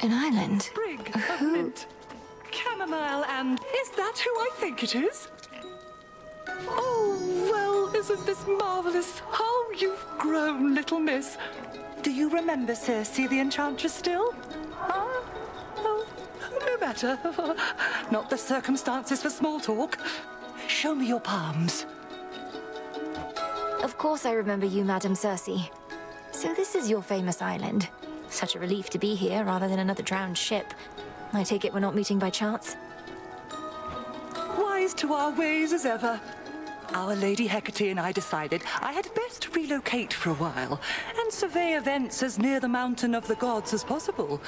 An island? Sprig of mint, chamomile, and... Is that who I think it is? Oh, well, isn't this marvelous? How you've grown, little miss. Do you remember Circe, the enchantress, still? Huh? Oh, no matter. Not the circumstances for small talk. Show me your palms. Of course I remember you, Madame Circe. So this is your famous island. Such a relief to be here rather than another drowned ship. I take it we're not meeting by chance? Wise to our ways as ever. Our Lady Hecate and I decided I had best relocate for a while and survey events as near the mountain of the gods as possible.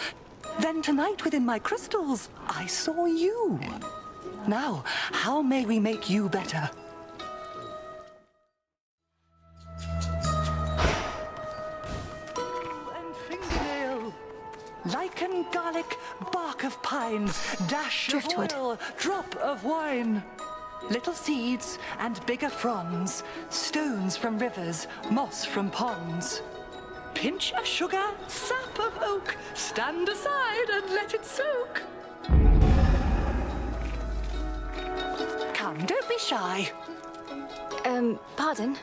Then tonight within my crystals, I saw you. Now, how may we make you better? And fingernail, lichen, garlic, bark of pine, dash Driftwood. of oil, drop of wine. Little seeds and bigger fronds, stones from rivers, moss from ponds. Pinch of sugar, sap of oak, stand aside and let it soak. Come, don't be shy. Pardon?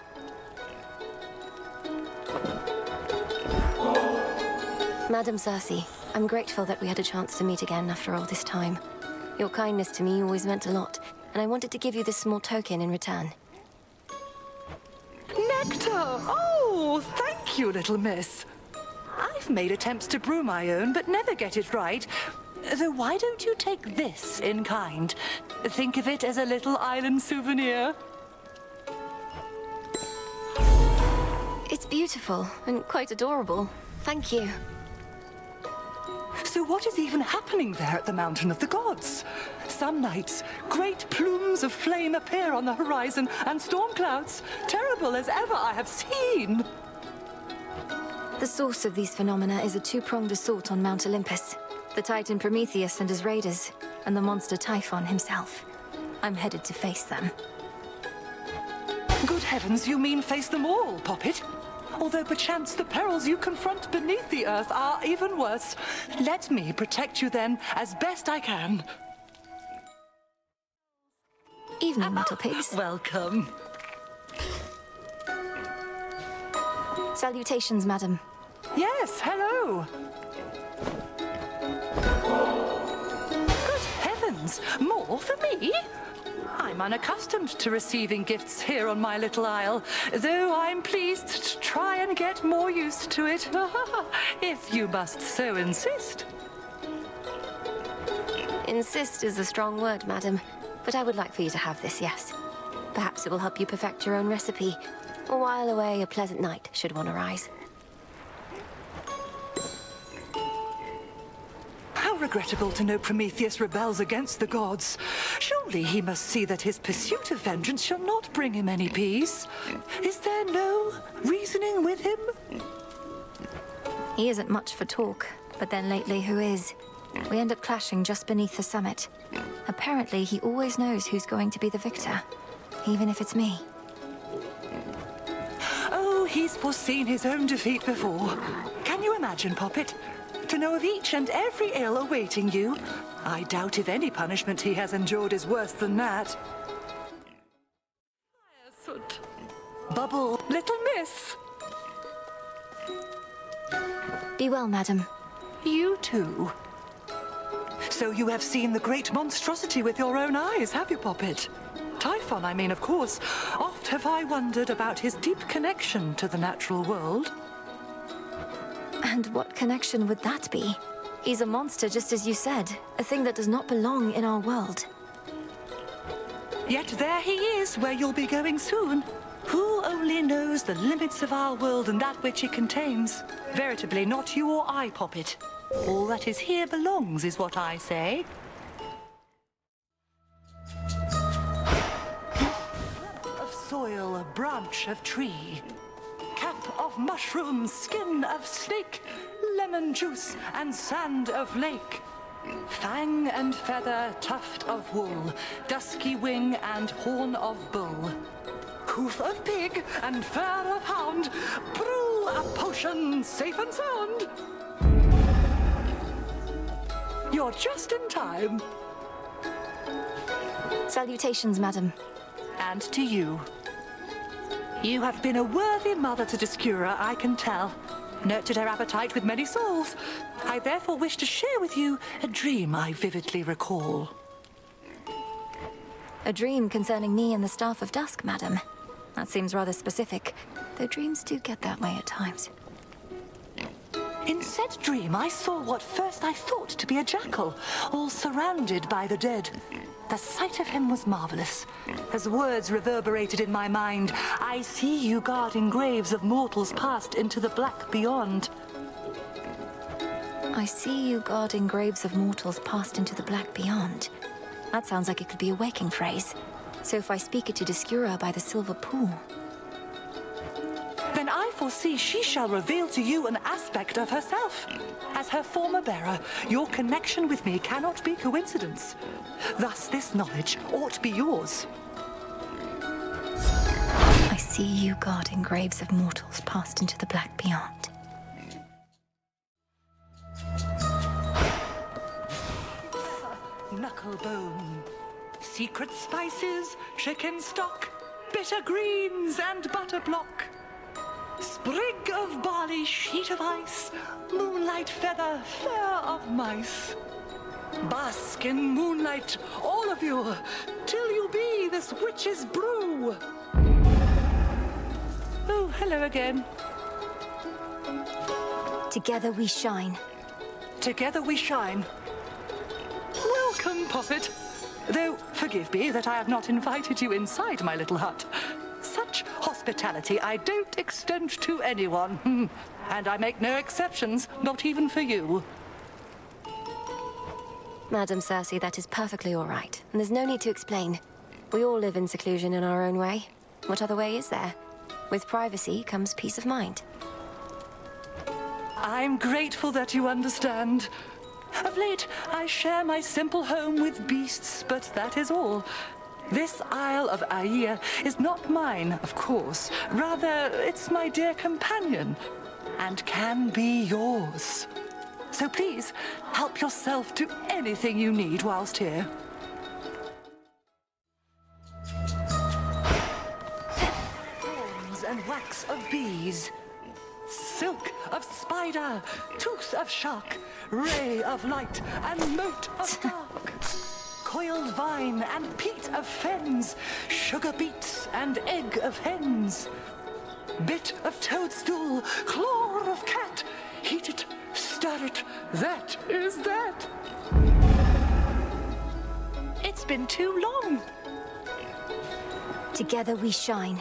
Madame Circe, I'm grateful that we had a chance to meet again after all this time. Your kindness to me always meant a lot, and I wanted to give you this small token in return. Nectar! Oh, thank you, little miss. I've made attempts to brew my own, but never get it right. Though why don't you take this in kind? Think of it as a little island souvenir. It's beautiful and quite adorable. Thank you. So what is even happening there at the Mountain of the Gods? Some nights, great plumes of flame appear on the horizon and storm clouds, terrible as ever I have seen. The source of these phenomena is a two-pronged assault on Mount Olympus. The Titan Prometheus and his raiders, and the monster Typhon himself. I'm headed to face them. Good heavens, you mean face them all, Poppet? Although perchance the perils you confront beneath the earth are even worse. Let me protect you then, as best I can. Evening, little pigs. Welcome. Salutations, madam. Yes, hello. Good heavens, more for me? I'm unaccustomed to receiving gifts here on my little isle, though I'm pleased to try and get more used to it, if you must so insist. Insist is a strong word, madam, but I would like for you to have this, yes. Perhaps it will help you perfect your own recipe, or while away a pleasant night, should one arise. How regrettable to know Prometheus rebels against the gods. Surely he must see that his pursuit of vengeance shall not bring him any peace. Is there no reasoning with him? He isn't much for talk, but then lately who is? We end up clashing just beneath the summit. Apparently he always knows who's going to be the victor, even if it's me. Oh, he's foreseen his own defeat before. Can you imagine, Poppet? To know of each and every ill awaiting you. I doubt if any punishment he has endured is worse than that. Soot. Bubble, little miss. Be well, madam. You too. So you have seen the great monstrosity with your own eyes, have you, Poppet? Typhon, I mean, of course. Oft have I wondered about his deep connection to the natural world. And what connection would that be? He's a monster, just as you said. A thing that does not belong in our world. Yet there he is, where you'll be going soon. Who only knows the limits of our world and that which it contains? Veritably, not you or I, Poppet. All that is here belongs, is what I say. Lump of soil, a branch of tree. Cap of mushroom, skin of snake, lemon juice and sand of lake. Fang and feather, tuft of wool, dusky wing and horn of bull. Hoof of pig and fur of hound, brew a potion safe and sound. You're just in time. Salutations, madam. And to you. You have been a worthy mother to Discura, I can tell. Nurtured her appetite with many souls. I therefore wish to share with you a dream I vividly recall. A dream concerning me and the Staff of Dusk, madam. That seems rather specific, though dreams do get that way at times. In said dream, I saw what first I thought to be a jackal, all surrounded by the dead. The sight of him was marvelous. As words reverberated in my mind, I see you guarding graves of mortals passed into the black beyond. I see you guarding graves of mortals passed into the black beyond. That sounds like it could be a waking phrase. So if I speak it to Discura by the silver pool... Then I foresee she shall reveal to you an aspect of herself. As her former bearer, your connection with me cannot be coincidence. Thus this knowledge ought be yours. I see you guarding graves of mortals passed into the black beyond. Knucklebone. Secret spices, chicken stock, bitter greens and butter block. Sprig of barley, sheet of ice, moonlight feather, fair of mice. Bask in moonlight, all of you, till you be this witch's brew. Oh, hello again. Together we shine. Together we shine. Welcome, Poppet. Though, forgive me that I have not invited you inside my little hut. Such hospitality I don't extend to anyone. And I make no exceptions, not even for you. Madam Circe, that is perfectly all right. And there's no need to explain. We all live in seclusion in our own way. What other way is there? With privacy comes peace of mind. I'm grateful that you understand. Of late, I share my simple home with beasts, but that is all. This Isle of Aia is not mine, of course. Rather, it's my dear companion, and can be yours. So please, help yourself to anything you need whilst here. Thorns and wax of bees, silk of spider, tooth of shark, ray of light, and mote of dark. Coiled vine and peat of fens, sugar beets and egg of hens. Bit of toadstool, claw of cat, heat it, stir it, that is that. It's been too long. Together we shine.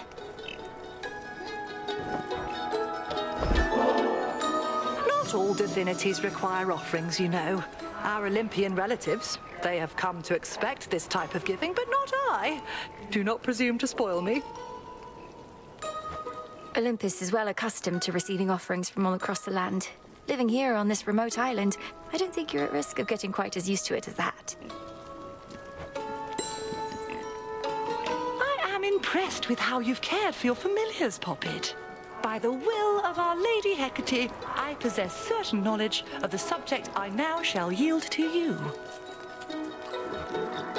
Not all divinities require offerings, you know. Our Olympian relatives, they have come to expect this type of giving, but not I. Do not presume to spoil me. Olympus is well accustomed to receiving offerings from all across the land. Living here on this remote island, I don't think you're at risk of getting quite as used to it as that. I am impressed with how you've cared for your familiars, Poppet. By the will of Our Lady Hecate, I possess certain knowledge of the subject I now shall yield to you.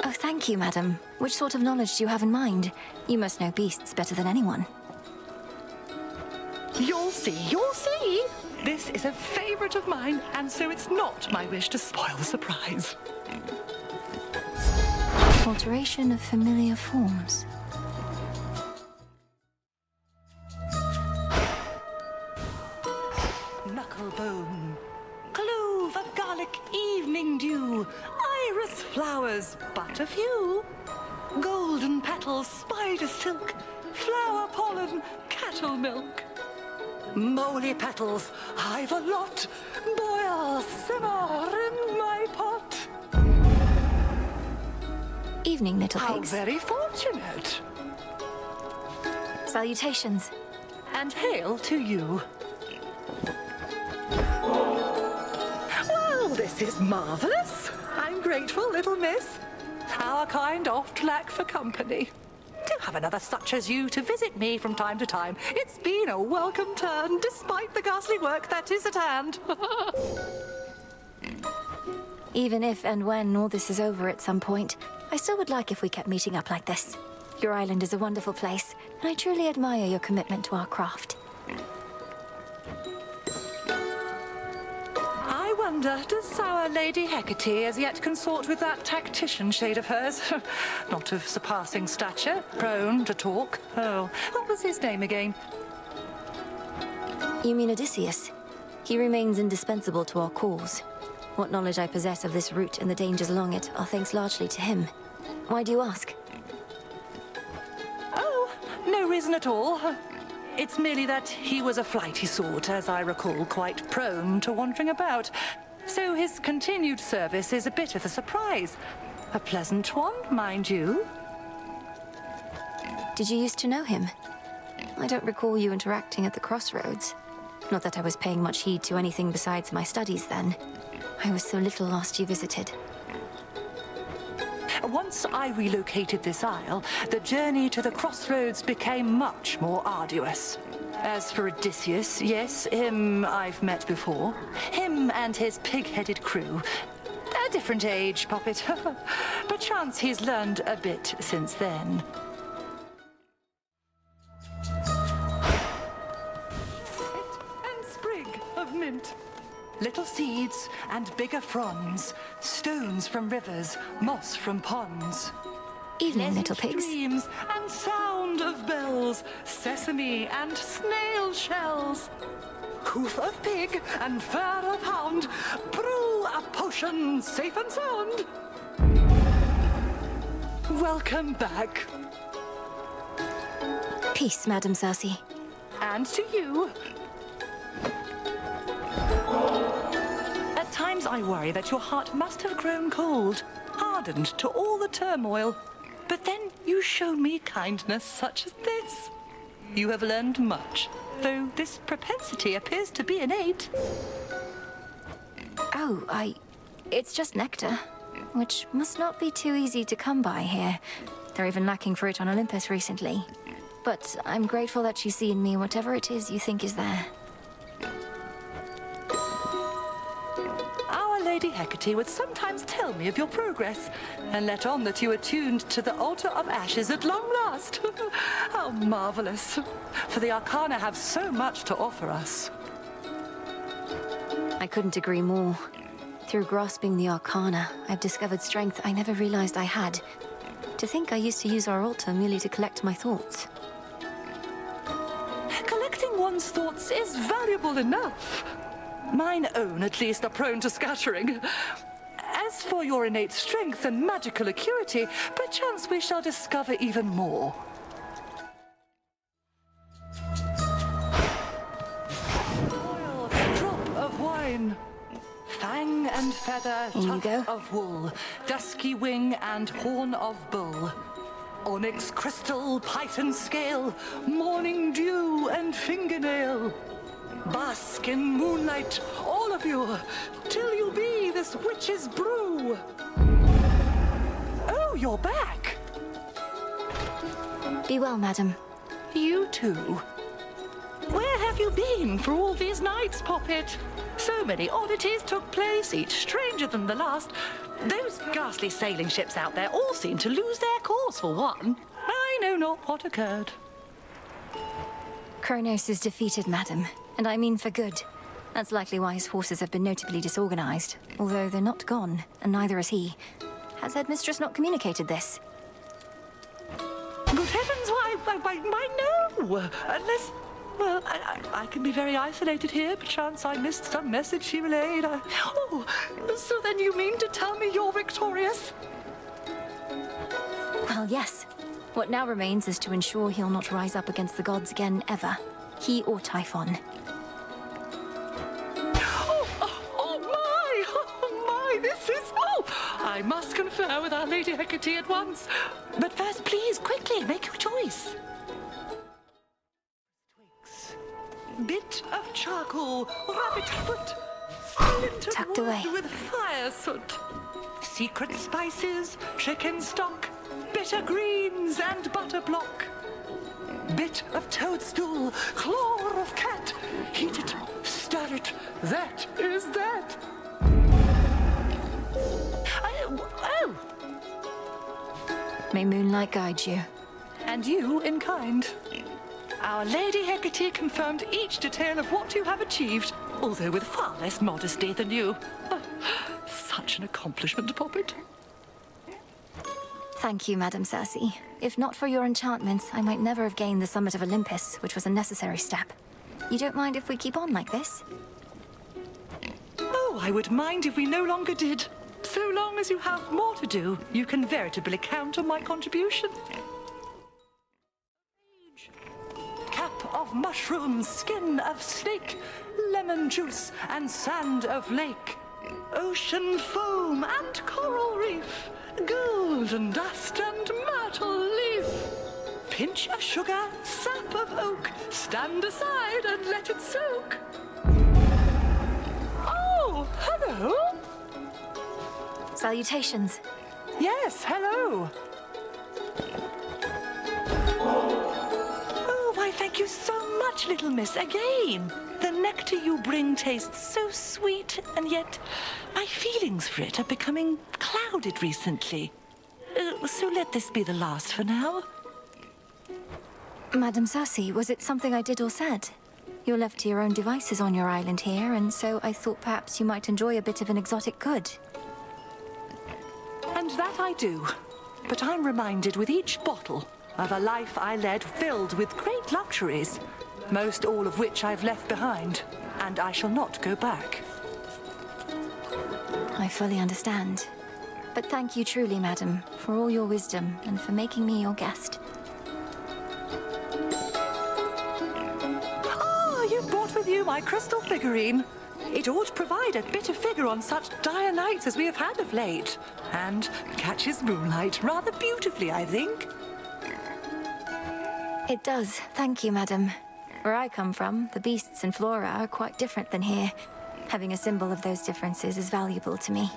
Oh, thank you, madam. Which sort of knowledge do you have in mind? You must know beasts better than anyone. You'll see, you'll see. This is a favorite of mine, and so it's not my wish to spoil the surprise. Alteration of familiar forms. Knucklebone, clove of garlic, evening dew, iris flowers, but a few. Golden petals, spider silk, flower pollen, cattle milk. Moly petals, I've a lot. Boil, simmer in my pot. Evening, little How pigs. very fortunate. Salutations. And hail to you. Well, this is marvelous. I'm grateful, little miss. Our kind oft lack for company. Do have another such as you to visit me from time to time. It's been a welcome turn, despite the ghastly work that is at hand. Even if and when all this is over at some point, I still would like if we kept meeting up like this. Your island is a wonderful place, and I truly admire your commitment to our craft. I wonder, does our Lady Hecate as yet consort with that tactician shade of hers? Not of surpassing stature, prone to talk. Oh, what was his name again? You mean Odysseus? He remains indispensable to our cause. What knowledge I possess of this route and the dangers along it are thanks largely to him. Why do you ask? Oh, no reason at all. It's merely that he was a flighty sort, as I recall, quite prone to wandering about. So his continued service is a bit of a surprise. A pleasant one, mind you. Did you used to know him? I don't recall you interacting at the crossroads. Not that I was paying much heed to anything besides my studies then. I was so little last you visited. Once I relocated this isle, the journey to the crossroads became much more arduous. As for Odysseus, yes, him I've met before. Him and his pig-headed crew. A different age, Poppet. Perchance he's learned a bit since then. And sprig of mint. Little seeds and bigger fronds, stones from rivers, moss from ponds. Evening, little pigs. Dreams and sound of bells, sesame and snail shells. Hoof of pig and fur of hound, brew a potion safe and sound. Welcome back. Peace, Madam Circe. And to you. At times I worry that your heart must have grown cold, hardened to all the turmoil. But then you show me kindness such as this. You have learned much, though this propensity appears to be innate. Oh, it's just nectar, which must not be too easy to come by here. They're even lacking for it on Olympus recently. But I'm grateful that you see in me whatever it is you think is there. Our Lady Hecate would sometimes tell me of your progress, and let on that you attuned to the altar of ashes at long last. How marvelous! For the Arcana have so much to offer us. I couldn't agree more. Through grasping the Arcana, I've discovered strength I never realized I had. To think I used to use our altar merely to collect my thoughts. Collecting one's thoughts is valuable enough. Mine own, at least, are prone to scattering. As for your innate strength and magical acuity, perchance we shall discover even more. Oil, drop of wine. Fang and feather, tuft of wool. Dusky wing and horn of bull. Onyx crystal, python scale. Morning dew and fingernail. Bask in moonlight, all of you, till you be this witch's brew. Oh, you're back. Be well, madam. You too. Where have you been for all these nights, Poppet? So many oddities took place, each stranger than the last. Those ghastly sailing ships out there all seem to lose their course for one. I know not what occurred. Kronos is defeated, madam. And I mean for good. That's likely why his forces have been notably disorganized. Although they're not gone, and neither is he. Has Headmistress not communicated this? Good heavens, why no! Unless, well, I can be very isolated here. Perchance I missed some message she relayed. Oh, so then you mean to tell me you're victorious? Well, yes. What now remains is to ensure he'll not rise up against the gods again, ever. He or Typhon. I must confer with our Lady Hecate at once. But first, please, quickly, make your choice. Twigs. Bit of charcoal, rabbit foot, splintered Tucked wood away. with fire soot. Secret spices, chicken stock, bitter greens and butter block. Bit of toadstool, claw of cat. Heat it, stir it, that is that. May moonlight guide you. And you in kind. Our Lady Hecate confirmed each detail of what you have achieved, although with far less modesty than you. Such an accomplishment, Poppet. Thank you, Madam Circe. If not for your enchantments, I might never have gained the summit of Olympus, which was a necessary step. You don't mind if we keep on like this? Oh, I would mind if we no longer did. So long as you have more to do, you can veritably count on my contribution. Cap of mushroom, skin of snake, lemon juice and sand of lake, ocean foam and coral reef, golden dust and myrtle leaf, pinch of sugar, sap of oak, stand aside and let it soak. Oh, hello. Salutations. Yes, hello. Oh, why, thank you so much, little miss, again. The nectar you bring tastes so sweet, and yet my feelings for it are becoming clouded recently. So let this be the last for now. Madam Circe, was it something I did or said? You're left to your own devices on your island here, and so I thought perhaps you might enjoy a bit of an exotic good. And that I do. But I'm reminded with each bottle of a life I led filled with great luxuries, most all of which I've left behind, and I shall not go back. I fully understand. But thank you truly, madam, for all your wisdom and for making me your guest. Ah, you've brought with you my crystal figurine. It ought to provide a bit of figure on such dire nights as we have had of late, and catches moonlight rather beautifully, I think. It does, thank you, madam. Where I come from, the beasts and flora are quite different than here. Having a symbol of those differences is valuable to me.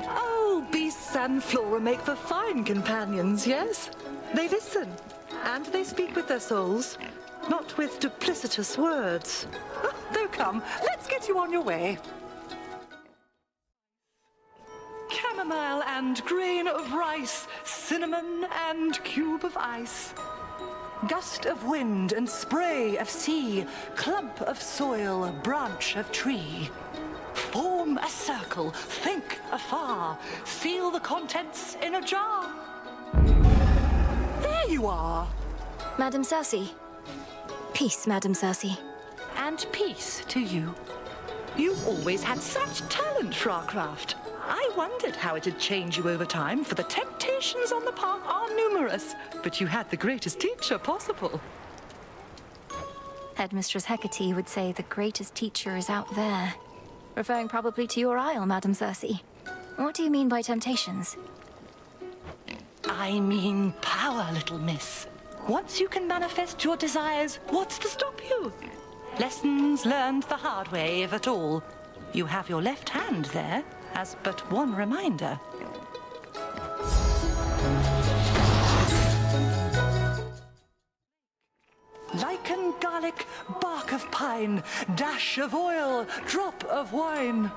Oh, beasts and flora make for fine companions, yes? They listen, and they speak with their souls, not with duplicitous words. Though come, let's get you on your way. Chamomile and grain of rice, cinnamon and cube of ice. Gust of wind and spray of sea, clump of soil, branch of tree. Form a circle, think afar, seal the contents in a jar. There you are. Madam Circe. Peace, Madam Circe. And peace to you. You always had such talent for our craft. I wondered how it'd change you over time, for the temptations on the path are numerous, but you had the greatest teacher possible. Headmistress Hecate would say the greatest teacher is out there. Referring probably to your isle, Madam Circe. What do you mean by temptations? I mean power, little miss. Once you can manifest your desires, what's to stop you? Lessons learned the hard way, if at all. You have your left hand there, as but one reminder. Lichen, garlic, bark of pine, dash of oil, drop of wine.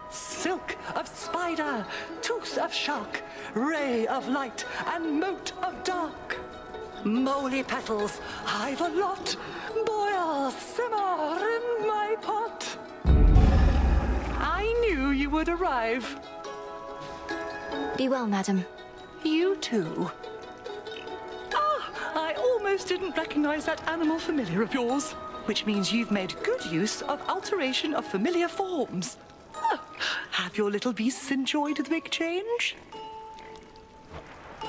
Silk of spider, tooth of shark, ray of light, and mote of dark. Moly petals, I've a lot. Boil, simmer in my pot. I knew you would arrive. Be well, madam. You too. Ah, I almost didn't recognize that animal familiar of yours, which means you've made good use of alteration of familiar forms. Have your little beasts enjoyed the big change?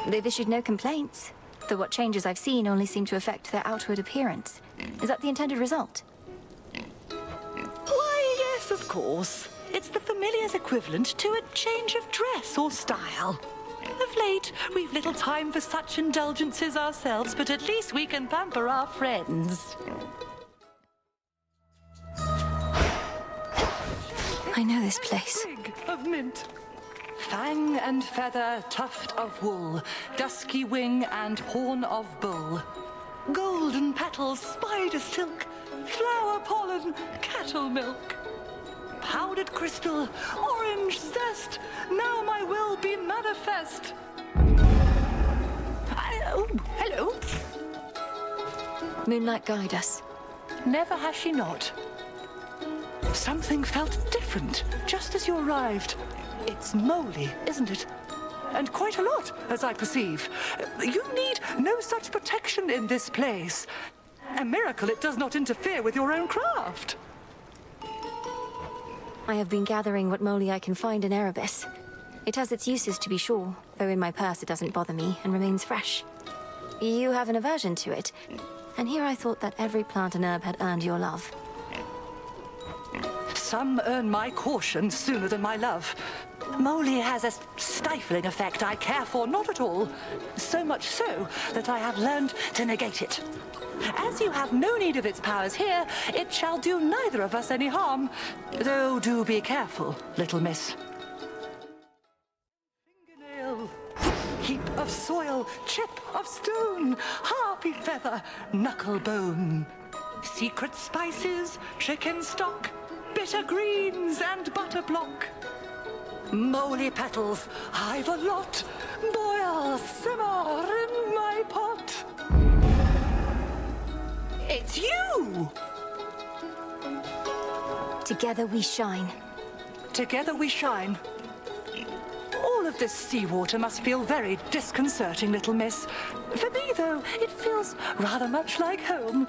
They've issued no complaints, though what changes I've seen only seem to affect their outward appearance. Is that the intended result? Why, yes, of course. It's the familiar's equivalent to a change of dress or style. Of late, we've little time for such indulgences ourselves, but at least we can pamper our friends. I know this place. Twig of mint. Fang and feather, tuft of wool, dusky wing and horn of bull. Golden petals, spider silk, flower pollen, cattle milk. Powdered crystal, orange zest, now my will be manifest. Oh, hello. Moonlight, guide us. Never has she not. Something felt different just as you arrived. It's moly, isn't it? And quite a lot, as I perceive. You need no such protection in this place. A miracle it does not interfere with your own craft. I have been gathering what moly I can find in Erebus. It has its uses, to be sure, though in my purse it doesn't bother me and remains fresh. You have an aversion to it, and here I thought that every plant and herb had earned your love. Some earn my caution sooner than my love. Moly has a stifling effect I care for not at all. So much so that I have learned to negate it. As you have no need of its powers here, it shall do neither of us any harm. Though do be careful, little miss. Fingernail, heap of soil, chip of stone, harpy feather, knuckle bone. Secret spices, chicken stock, bitter greens and butter block. Moly petals, I've a lot. Boil, simmer in my pot. It's you! Together we shine. Together we shine. All of this seawater must feel very disconcerting, little miss. For me, though, it feels rather much like home.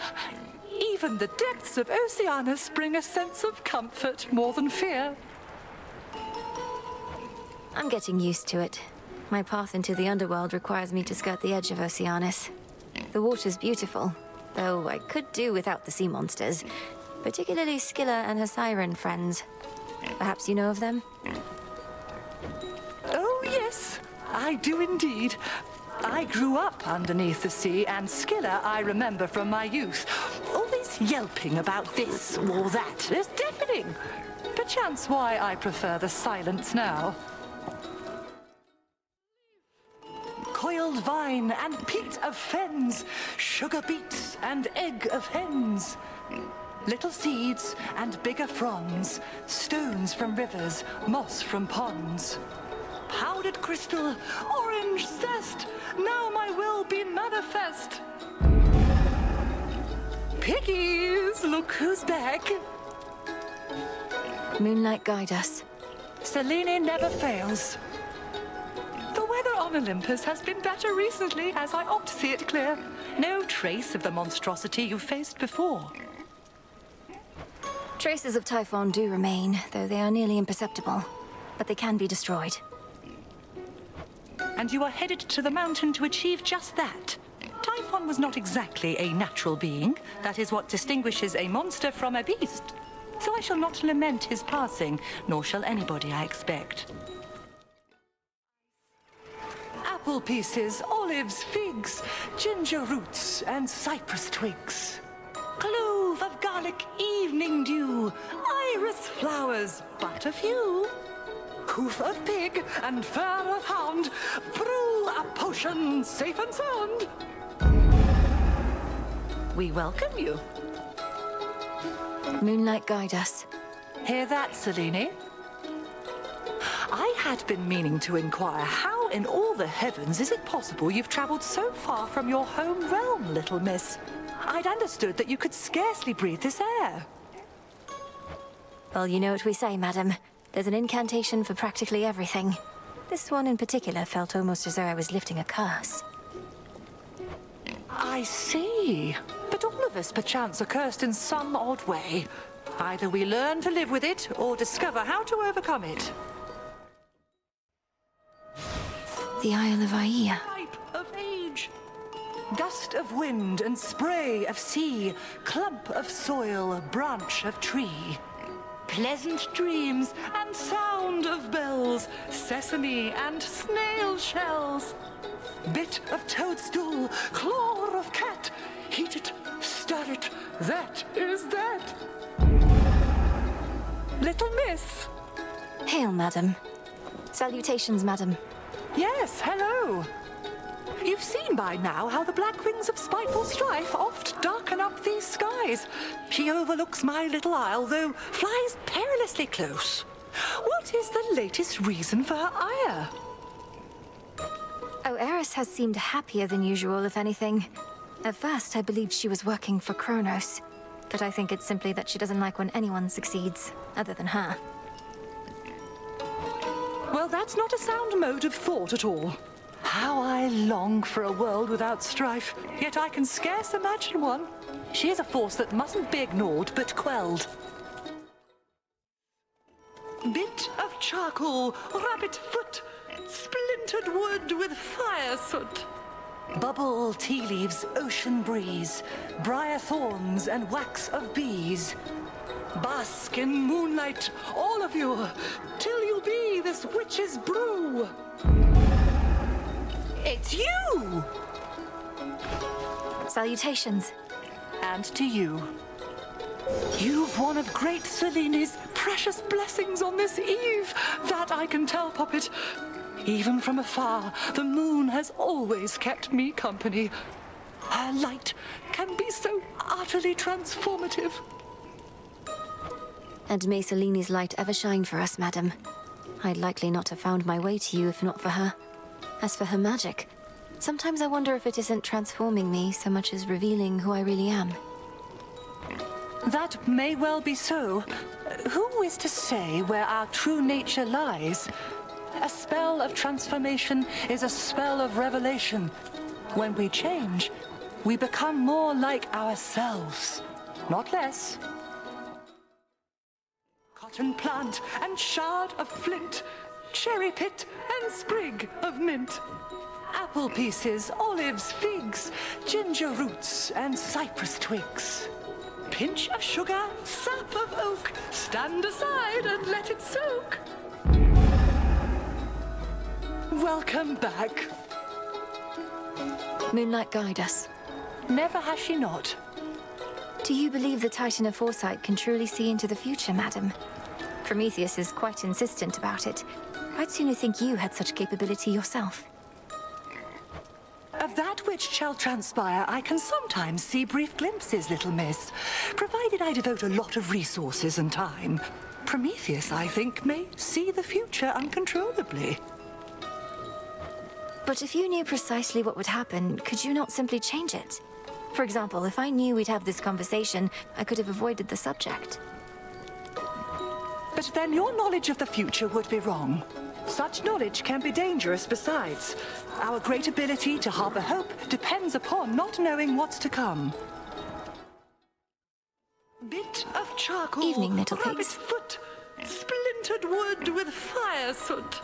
Even the depths of Oceanus bring a sense of comfort more than fear. I'm getting used to it. My path into the underworld requires me to skirt the edge of Oceanus. The water's beautiful, though I could do without the sea monsters, particularly Scylla and her siren friends. Perhaps you know of them? Oh, yes, I do indeed. I grew up underneath the sea, and Scylla I remember from my youth. Always yelping about this or that. It's deafening. Perchance why I prefer the silence now. Coiled vine and peat of fens, sugar beets and egg of hens. Little seeds and bigger fronds, stones from rivers, moss from ponds. Powdered crystal, orange zest, now my will be manifest. Piggies, look who's back. Moonlight, guide us. Selene never fails. The weather on Olympus has been better recently, as I oft see it clear. No trace of the monstrosity you faced before. Traces of Typhon do remain, though they are nearly imperceptible. But they can be destroyed. And you are headed to the mountain to achieve just that. Typhon was not exactly a natural being. That is what distinguishes a monster from a beast. So I shall not lament his passing, nor shall anybody, I expect. Apple pieces, olives, figs, ginger roots, and cypress twigs. Clove of garlic, evening dew, iris flowers, but a few. Hoof of pig and fur of hound, brew a potion safe and sound. We welcome you. Moonlight, guide us. Hear that, Selene? I had been meaning to inquire how in all the heavens is it possible you've traveled so far from your home realm, little miss? I'd understood that you could scarcely breathe this air. Well, you know what we say, madam. There's an incantation for practically everything. This one in particular felt almost as though I was lifting a curse. I see. But all of us, perchance, are cursed in some odd way. Either we learn to live with it, or discover how to overcome it. The Isle of Aia. Ripe of age. Gust of wind and spray of sea, clump of soil, branch of tree. Pleasant dreams and sound of bells, sesame and snail shells. Bit of toadstool, claw of cat, heat it, stir it, that is that. Little miss. Hail, madam. Salutations, madam. Yes, hello. You've seen by now how the black wings of spiteful strife oft darken up these skies. She overlooks my little isle, though flies perilously close. What is the latest reason for her ire? Oh, Eris has seemed happier than usual, if anything. At first, I believed she was working for Kronos. But I think it's simply that she doesn't like when anyone succeeds, other than her. Well, that's not a sound mode of thought at all. How I long for a world without strife, yet I can scarce imagine one. She is a force that mustn't be ignored, but quelled. Bit of charcoal, rabbit foot, splintered wood with fire soot. Bubble, tea leaves, ocean breeze, briar thorns and wax of bees. Bask in moonlight, all of you, till you be this witch's brew. It's you! Salutations. And to you. You've one of great Selene's precious blessings on this eve. That I can tell, Puppet. Even from afar, the moon has always kept me company. Her light can be so utterly transformative. And may Selene's light ever shine for us, madam. I'd likely not have found my way to you if not for her. As for her magic, sometimes I wonder if it isn't transforming me so much as revealing who I really am. That may well be so. Who is to say where our true nature lies? A spell of transformation is a spell of revelation. When we change, we become more like ourselves, not less. Cotton plant and shard of flint, cherry pit and sprig of mint. Apple pieces, olives, figs, ginger roots and cypress twigs. Pinch of sugar, sap of oak, stand aside and let it soak. Welcome back. Moonlight, guide us. Never has she not. Do you believe the Titan of Foresight can truly see into the future, madam? Prometheus is quite insistent about it. I'd sooner think you had such capability yourself. Of that which shall transpire, I can sometimes see brief glimpses, little miss, provided I devote a lot of resources and time. Prometheus, I think, may see the future uncontrollably. But if you knew precisely what would happen, could you not simply change it? For example, if I knew we'd have this conversation, I could have avoided the subject. But then your knowledge of the future would be wrong. Such knowledge can be dangerous besides. Our great ability to harbor hope depends upon not knowing what's to come. Bit of charcoal, Evening, little rabbit pigs. foot, splintered wood with fire soot.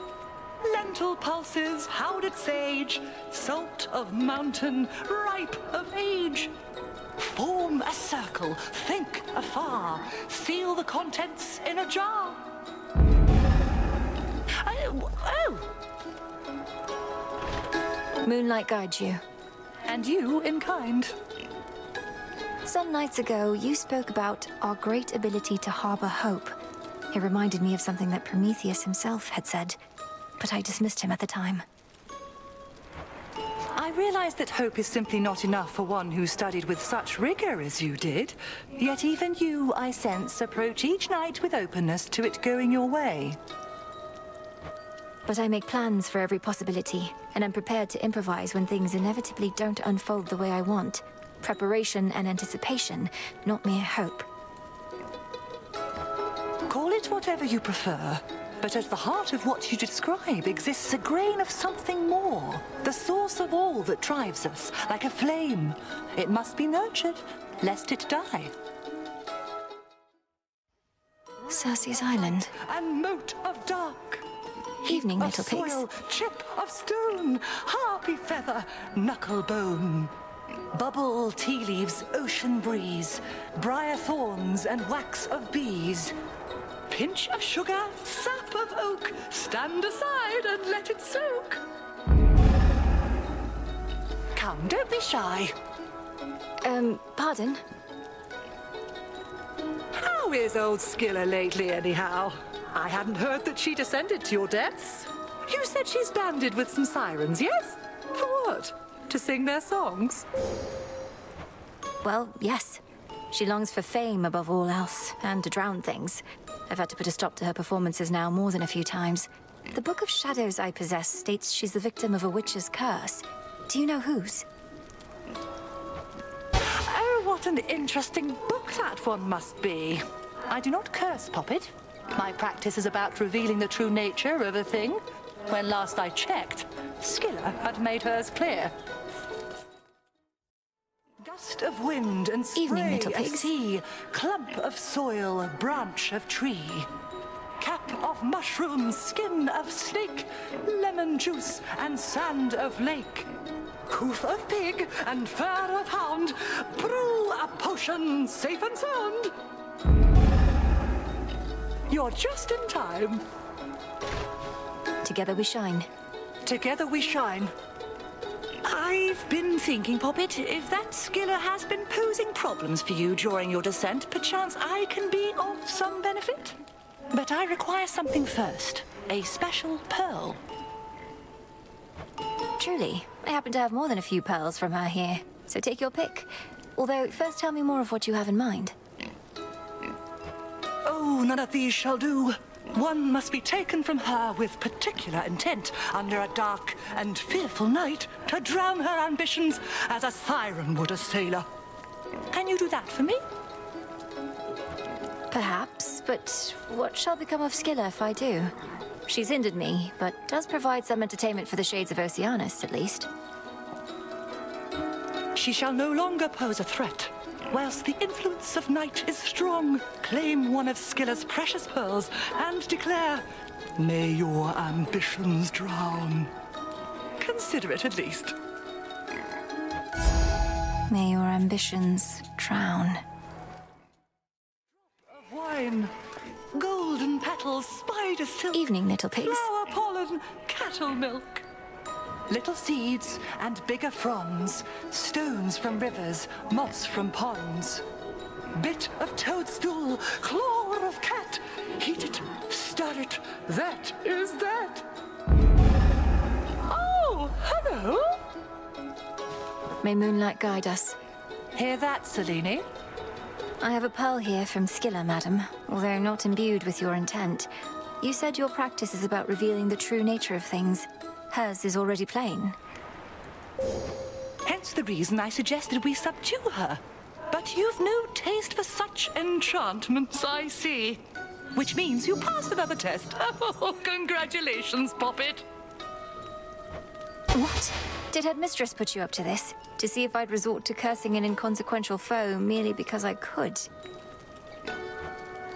Lentil pulses, powdered sage, salt of mountain, ripe of age. Form a circle, think afar, seal the contents in a jar. Moonlight guides you. And you in kind. Some nights ago, you spoke about our great ability to harbor hope. It reminded me of something that Prometheus himself had said, but I dismissed him at the time. I realize that hope is simply not enough for one who studied with such rigor as you did. Yet even you, I sense, approach each night with openness to it going your way. But I make plans for every possibility, and I'm prepared to improvise when things inevitably don't unfold the way I want. Preparation and anticipation, not mere hope. Call it whatever you prefer, but at the heart of what you describe exists a grain of something more, the source of all that drives us, like a flame. It must be nurtured, lest it die. Circe's Island. And moat of dark. Evening, Of little pigs. soil, chip of stone, harpy feather, knuckle bone. Bubble, tea leaves, ocean breeze, briar thorns and wax of bees. Pinch of sugar, sap of oak, stand aside and let it soak. Come, don't be shy. Pardon? How is old Skilla lately, anyhow? I hadn't heard that she descended to your depths. You said she's banded with some sirens, yes? For what? To sing their songs? Well, yes. She longs for fame above all else, and to drown things. I've had to put a stop to her performances now more than a few times. The Book of Shadows I possess states she's the victim of a witch's curse. Do you know whose? Oh, what an interesting book that one must be. I do not curse, Poppet. My practice is about revealing the true nature of a thing. When last I checked, Skilla had made hers clear. Gust of wind and spray Evening, little of pigs. sea, clump of soil, branch of tree, cap of mushroom, skin of snake, lemon juice and sand of lake, hoof of pig and fur of hound, brew a potion safe and sound. You're just in time. Together we shine. Together we shine. I've been thinking, Poppet, if that Skilla has been posing problems for you during your descent, perchance I can be of some benefit. But I require something first. A special pearl. Truly, I happen to have more than a few pearls from her here, so take your pick. Although, first tell me more of what you have in mind. Oh, none of these shall do. One must be taken from her with particular intent under a dark and fearful night to drown her ambitions as a siren would a sailor. Can you do that for me? Perhaps, but what shall become of Skilla if I do? She's hindered me, but does provide some entertainment for the shades of Oceanus, at least. She shall no longer pose a threat. Whilst the influence of night is strong, claim one of Skilla's precious pearls and declare, may your ambitions drown. Consider it at least. May your ambitions drown. Of wine, golden petals, spider silk, Evening, little pigs. flower pollen, cattle milk. Little seeds and bigger fronds, stones from rivers, moss from ponds. Bit of toadstool, claw of cat, heat it, stir it, that is that. Oh, hello. May moonlight guide us. Hear that, Selene? I have a pearl here from Skilla, madam, although not imbued with your intent. You said your practice is about revealing the true nature of things. Hers is already plain. Hence the reason I suggested we subdue her. But you've no taste for such enchantments, I see. Which means you passed another test. Oh, congratulations, Poppet. What? Did Headmistress put you up to this? To see if I'd resort to cursing an inconsequential foe merely because I could?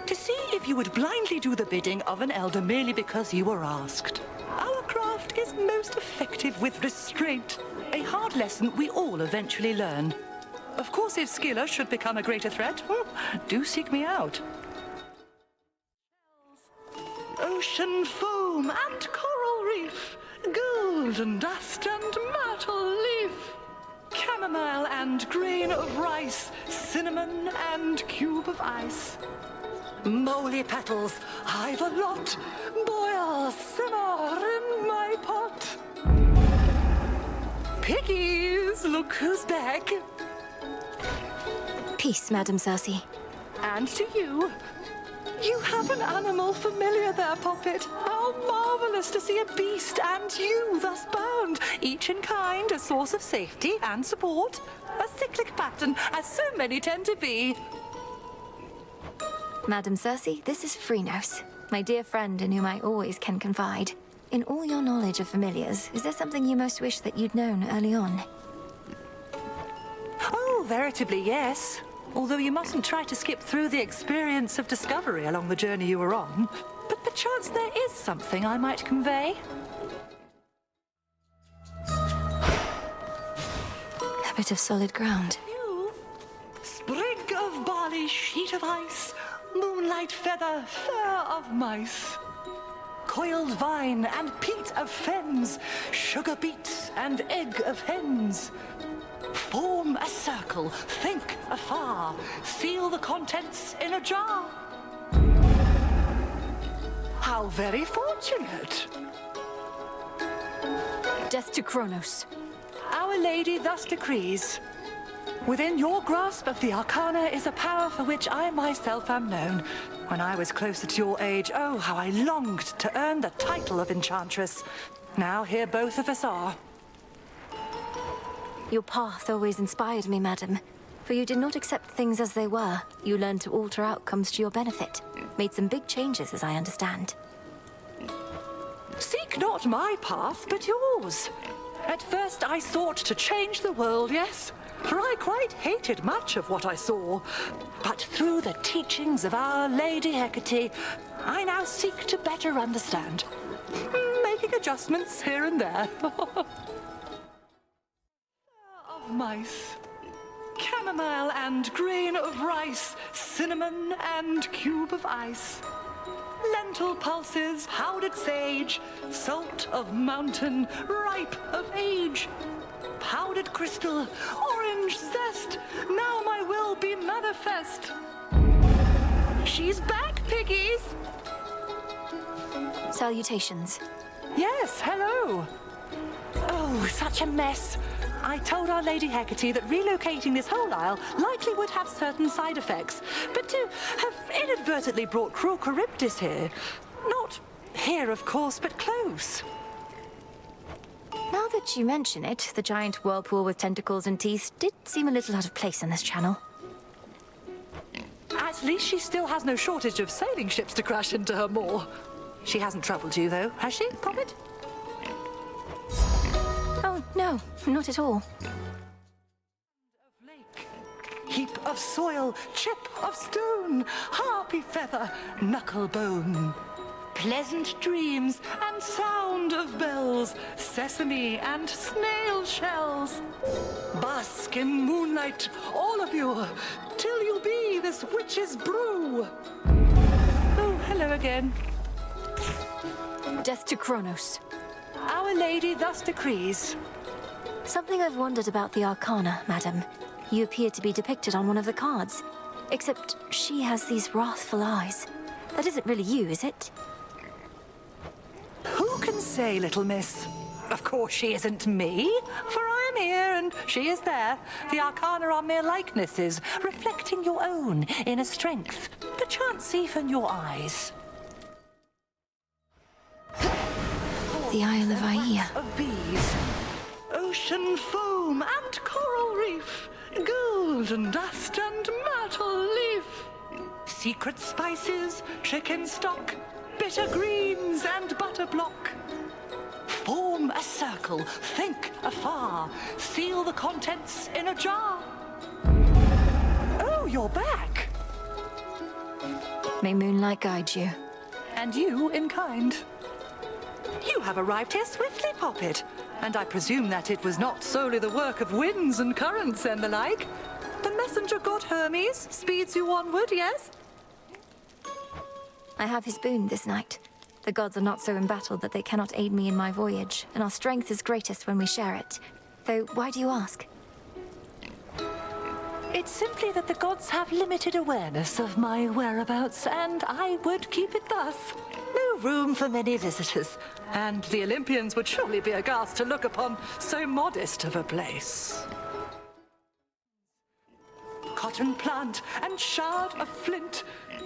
To see if you would blindly do the bidding of an elder merely because you were asked. Our craft is most effective with restraint. A hard lesson we all eventually learn. Of course, if Skilla should become a greater threat, do seek me out. Ocean foam and coral reef, golden dust and myrtle leaf, chamomile and grain of rice, cinnamon and cube of ice. Moly petals, I've a lot, boil, simmer in my pot. Piggies, look who's back. Peace, Madam Circe. And to you. You have an animal familiar there, Poppet. How marvelous to see a beast and you thus bound, each in kind, a source of safety and support. A cyclic pattern, as so many tend to be. Madam Circe, this is Phrynos, my dear friend in whom I always can confide. In all your knowledge of familiars, is there something you most wish that you'd known early on? Oh, veritably, yes. Although you mustn't try to skip through the experience of discovery along the journey you were on. But perchance there is something I might convey. A bit of solid ground. You, sprig of barley, sheet of ice, moonlight feather, fur of mice. Coiled vine and peat of fens, sugar beets and egg of hens. Form a circle, think afar, seal the contents in a jar. How very fortunate. Death to Kronos. Our Lady thus decrees. Within your grasp of the Arcana is a power for which I myself am known. When I was closer to your age, oh, how I longed to earn the title of Enchantress. Now here both of us are. Your path always inspired me, madam. For you did not accept things as they were. You learned to alter outcomes to your benefit. Made some big changes, as I understand. Seek not my path, but yours. At first I sought to change the world, yes, for I quite hated much of what I saw. But through the teachings of Our Lady Hecate, I now seek to better understand, making adjustments here and there. Of mice, chamomile and grain of rice, cinnamon and cube of ice, lentil pulses, powdered sage, salt of mountain, ripe of age, powdered crystal, orange zest, now my will be manifest. She's back, piggies! Salutations. Yes, hello. Oh, such a mess. I told Our Lady Hecate that relocating this whole isle likely would have certain side effects, but to have inadvertently brought cruel Charybdis here, not here, of course, but close. Now that you mention it, the giant whirlpool with tentacles and teeth did seem a little out of place in this channel. At least she still has no shortage of sailing ships to crash into her maw. She hasn't troubled you, though, has she, Comet? Oh, no, not at all. Lake, heap of soil, chip of stone, harpy feather, knuckle bone. Pleasant dreams and sound of bells, sesame and snail shells. Bask in moonlight, all of you, till you be this witch's brew. Oh, hello again. Death to Kronos. Our Lady thus decrees. Something I've wondered about the Arcana, madam. You appear to be depicted on one of the cards. Except she has these wrathful eyes. That isn't really you, is it? Who can say, little miss? Of course she isn't me, for I am here and she is there. The Arcana are mere likenesses, reflecting your own inner strength, perchance even your eyes. The Isle of Aia. Of bees, ocean foam and coral reef, golden dust and myrtle leaf, secret spices, chicken stock, bitter greens and butter block. Form a circle, think afar, seal the contents in a jar. Oh, you're back. May moonlight guide you. And you in kind. You have arrived here swiftly, Poppet, and I presume that it was not solely the work of winds and currents and the like. The messenger god Hermes speeds you onward, yes? I have his boon this night. The gods are not so embattled that they cannot aid me in my voyage, and our strength is greatest when we share it. Though, why do you ask? It's simply that the gods have limited awareness of my whereabouts, and I would keep it thus. No room for many visitors, and the Olympians would surely be aghast to look upon so modest of a place. Cotton plant and shard of flint,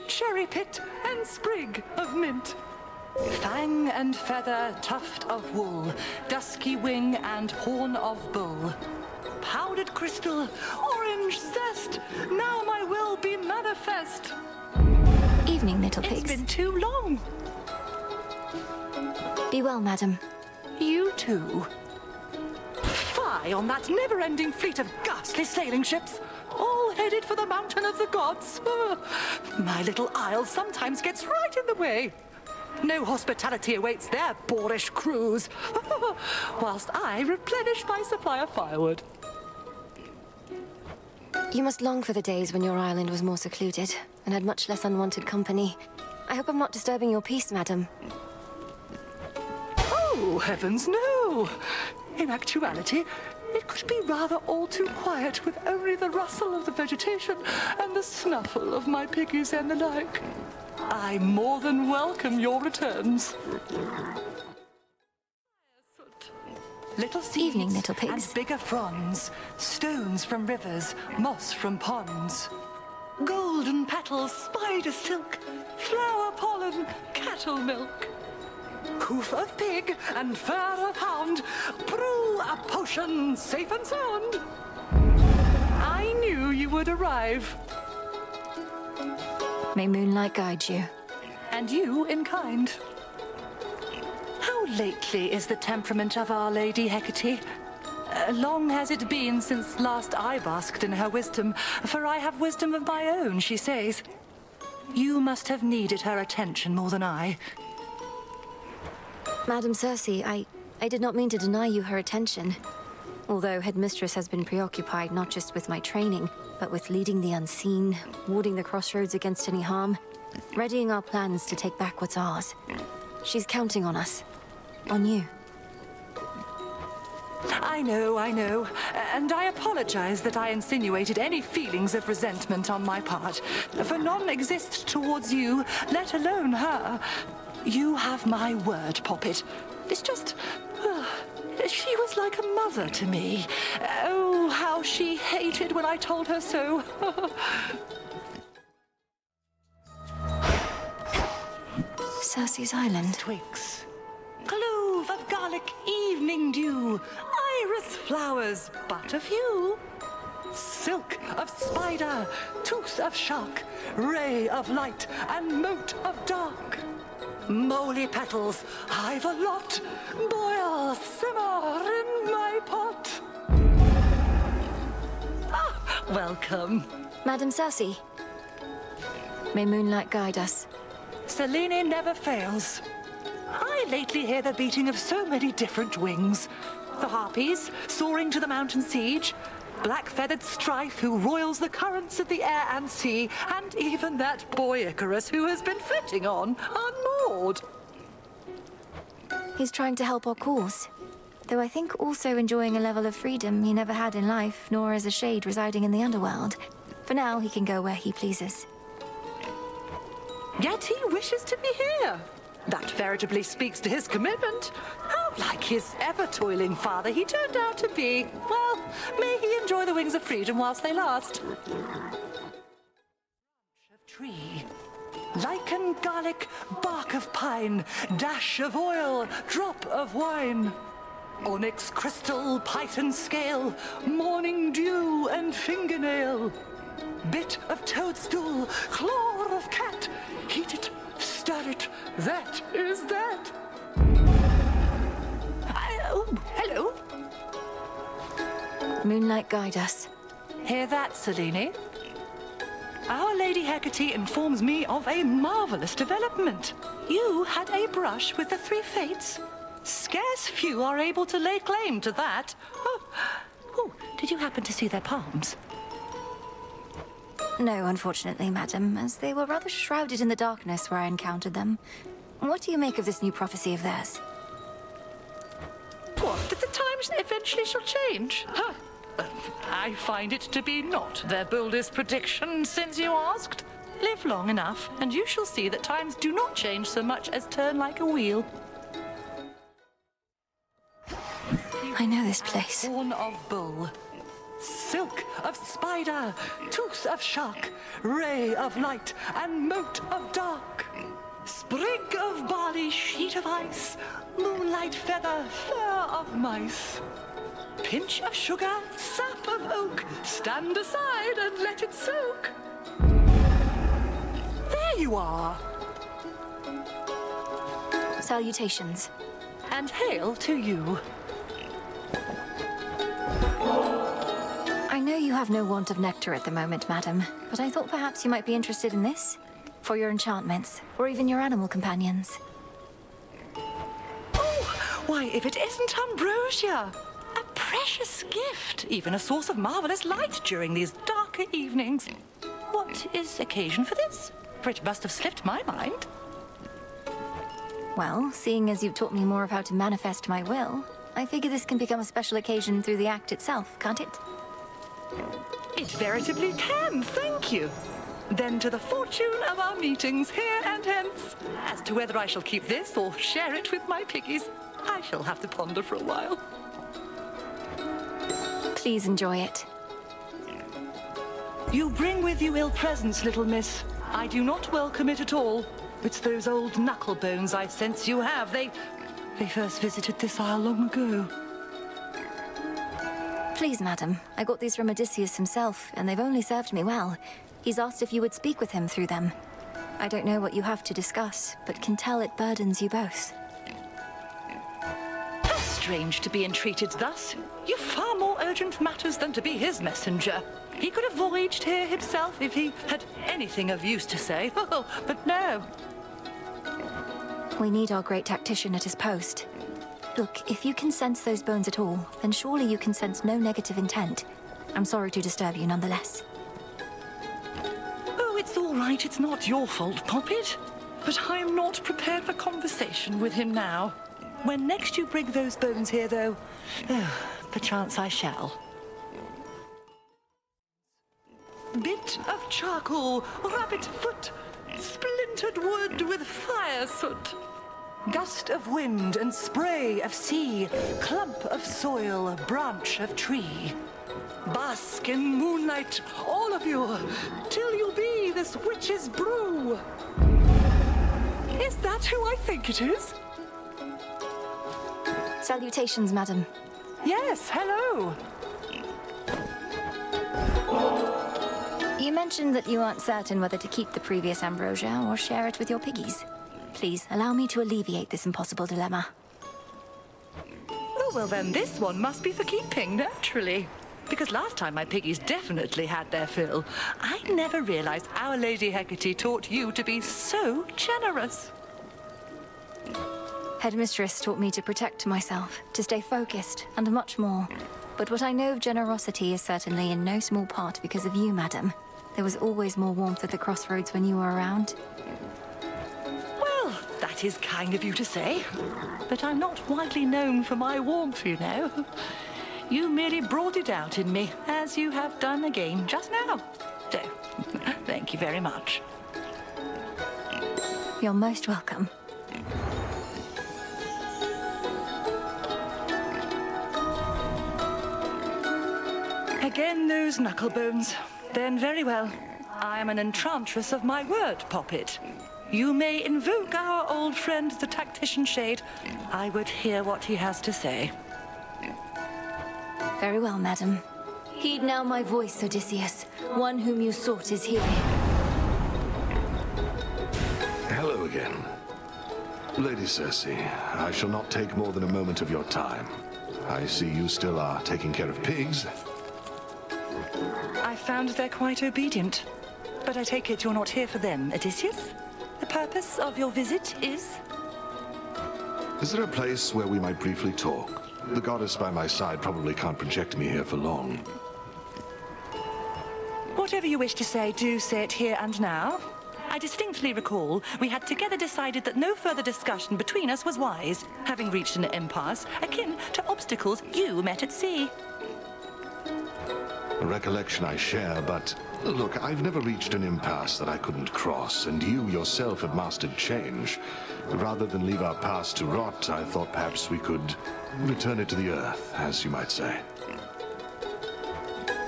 cherry pit and sprig of mint, fang and feather, tuft of wool, dusky wing and horn of bull, powdered crystal, orange zest, now my will be manifest. Evening, little pigs. It's been too long. Be well, madam. You too. Fie on that never-ending fleet of ghastly sailing ships, all headed for the mountain of the gods. My little isle sometimes gets right in the way. No hospitality awaits their boorish crews, whilst I replenish my supply of firewood. You must long for the days when your island was more secluded and had much less unwanted company. I hope I'm not disturbing your peace, madam. Oh, heavens, no! In actuality, it could be rather all too quiet with only the rustle of the vegetation and the snuffle of my piggies and the like. I more than welcome your returns. Little seeds Evening, little pigs. and bigger fronds, stones from rivers, moss from ponds. golden petals, spider silk, flower pollen, cattle milk. Hoof of pig and fur of hound, brew a potion safe and sound. I knew you would arrive. May moonlight guide you. And you in kind. How lately is the temperament of Our Lady Hecate? Long has it been since last I basked in her wisdom, for I have wisdom of my own, she says. You must have needed her attention more than I. Madam Circe, I did not mean to deny you her attention. Although Headmistress has been preoccupied not just with my training, but with leading the unseen, warding the crossroads against any harm, readying our plans to take back what's ours. She's counting on us. On you. I know. And I apologize that I insinuated any feelings of resentment on my part. For none exist towards you, let alone her. You have my word, Poppet. It's just... she was like a mother to me. Oh, how she hated when I told her so. Circe's Island. Twigs. Clove of garlic, evening dew. Iris flowers, but a few. Silk of spider, tooth of shark, ray of light, and mote of dark. Moly petals, I've a lot. Boil, simmer in my pot. Ah, welcome. Madam Circe. May moonlight guide us. Selene never fails. I lately hear the beating of so many different wings. The harpies, soaring to the mountain siege, black-feathered Strife, who roils the currents of the air and sea, and even that boy Icarus, who has been flitting on, unmoored. He's trying to help our cause. Though I think also enjoying a level of freedom he never had in life, nor as a shade residing in the underworld. For now, he can go where he pleases. Yet he wishes to be here. That veritably speaks to his commitment. How like his ever-toiling father he turned out to be. Well, may he enjoy the wings of freedom whilst they last. Of tree, lichen garlic, bark of pine, dash of oil, drop of wine. Onyx crystal, python scale, morning dew and fingernail. Bit of toadstool, claw of cat, heat it, stir it, that is that. Oh, hello. Moonlight guide us. Hear that, Selene? Our Lady Hecate informs me of a marvelous development. You had a brush with the three fates. Scarce few are able to lay claim to that. Oh, did you happen to see their palms? No, unfortunately, madam, as they were rather shrouded in the darkness where I encountered them. What do you make of this new prophecy of theirs? What, that the times eventually shall change? Huh. I find it to be not their boldest prediction, since you asked. Live long enough, and you shall see that times do not change so much as turn like a wheel. I know this place. Horn of bull. Silk of spider, tooth of shark, ray of light, and mote of dark. Sprig of barley, sheet of ice, moonlight feather, fur of mice. Pinch of sugar, sap of oak, stand aside and let it soak. There you are. Salutations. And hail to you. I know you have no want of nectar at the moment, madam, but I thought perhaps you might be interested in this. For your enchantments, or even your animal companions. Oh, why, if it isn't ambrosia! A precious gift, even a source of marvelous light during these darker evenings. What is occasion for this? For it must have slipped my mind. Well, seeing as you've taught me more of how to manifest my will, I figure this can become a special occasion through the act itself, can't it? It veritably can, thank you. Then to the fortune of our meetings here and hence. As to whether I shall keep this or share it with my piggies, I shall have to ponder for a while. Please enjoy it. You bring with you ill presence, little miss. I do not welcome it at all. It's those old knuckle bones I sense you have. They first visited this isle long ago. Please, madam. I got these from Odysseus himself, and they've only served me well. He's asked if you would speak with him through them. I don't know what you have to discuss, but can tell it burdens you both. How strange to be entreated thus. You've far more urgent matters than to be his messenger. He could have voyaged here himself if he had anything of use to say. Oh, but no. We need our great tactician at his post. Look, if you can sense those bones at all, then surely you can sense no negative intent. I'm sorry to disturb you nonetheless. Oh, it's all right. It's not your fault, Poppet. But I'm not prepared for conversation with him now. When next you bring those bones here, though, perchance I shall. Bit of charcoal, rabbit foot, splintered wood with fire soot. Gust of wind and spray of sea, clump of soil, branch of tree. Bask in moonlight, all of you, till you be this witch's brew. Is that who I think it is? Salutations, madam. Yes, hello. You mentioned that you aren't certain whether to keep the previous ambrosia or share it with your piggies. Please, allow me to alleviate this impossible dilemma. Oh, well then this one must be for keeping, naturally. Because last time my piggies definitely had their fill. I never realized Our Lady Hecate taught you to be so generous. Headmistress taught me to protect myself, to stay focused, and much more. But what I know of generosity is certainly in no small part because of you, madam. There was always more warmth at the crossroads when you were around. Well, that is kind of you to say. But I'm not widely known for my warmth, you know. You merely brought it out in me, as you have done again just now. So, thank you very much. You're most welcome. Again, those knuckle bones. Then very well. I am an enchantress of my word, Poppet. You may invoke our old friend, the tactician shade. I would hear what he has to say. Very well, madam. Heed now my voice, Odysseus. One whom you sought is here. Hello again. Lady Circe, I shall not take more than a moment of your time. I see you still are taking care of pigs. I found they're quite obedient. But I take it you're not here for them, Odysseus? The purpose of your visit is? Is there a place where we might briefly talk? The goddess by my side probably can't project me here for long. Whatever you wish to say, do say it here and now. I distinctly recall we had together decided that no further discussion between us was wise, having reached an impasse akin to obstacles you met at sea. A recollection I share, but look, I've never reached an impasse that I couldn't cross, and you yourself have mastered change. Rather than leave our past to rot, I thought perhaps we could return it to the earth, as you might say.